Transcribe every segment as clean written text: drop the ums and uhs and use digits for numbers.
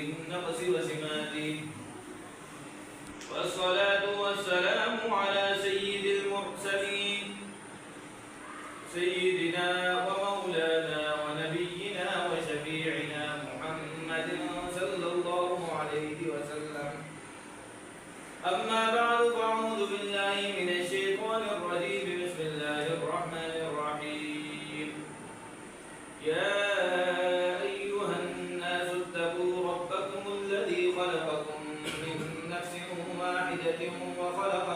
بالنقص وسماته، والصلاة والسلام على سيد المرسلين سيدنا ومولانا ونبينا وشفيعنا محمد صلى الله عليه وسلم. أما بعد، فأعوذ بالله من الشيطان الرجيم. بسم الله الرحمن الرحيم. يا أيها الناس اتقوا ربكم الذي خلقكم من نفس واحدة وخلق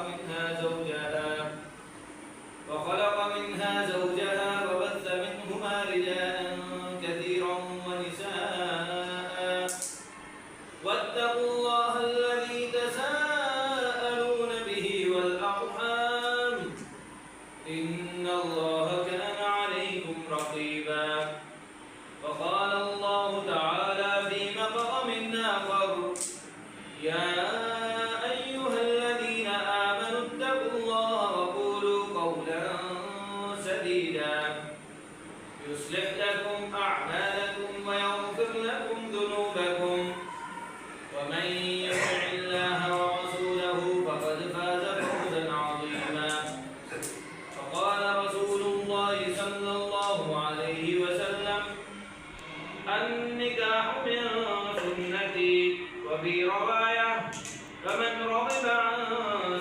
منها زوجها وبث منهما رجالا كثيرا ونساء، واتقوا الله الذي تساءلون به والأرحام، إن الله كان عليكم رقيبا. وقال الله تعالى في مقام آخر: يا أيها الذين آمنوا اتقوا الله وقولوا قولا سديدا يصلح لكم أعمالكم ويغفر لكم ذنوبكم، ومن يطع الله ورسوله فقد فاز فوزا عظيما. فقال رسول الله صلى الله عليه وسلم: النكاح من سنتي، وفي رواية: فمن رغب عن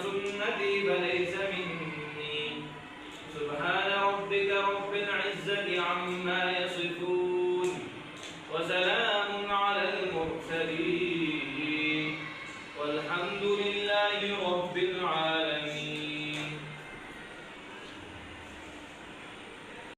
سنتي فليس مني. سبحان ربك رب العزة عما يصفون،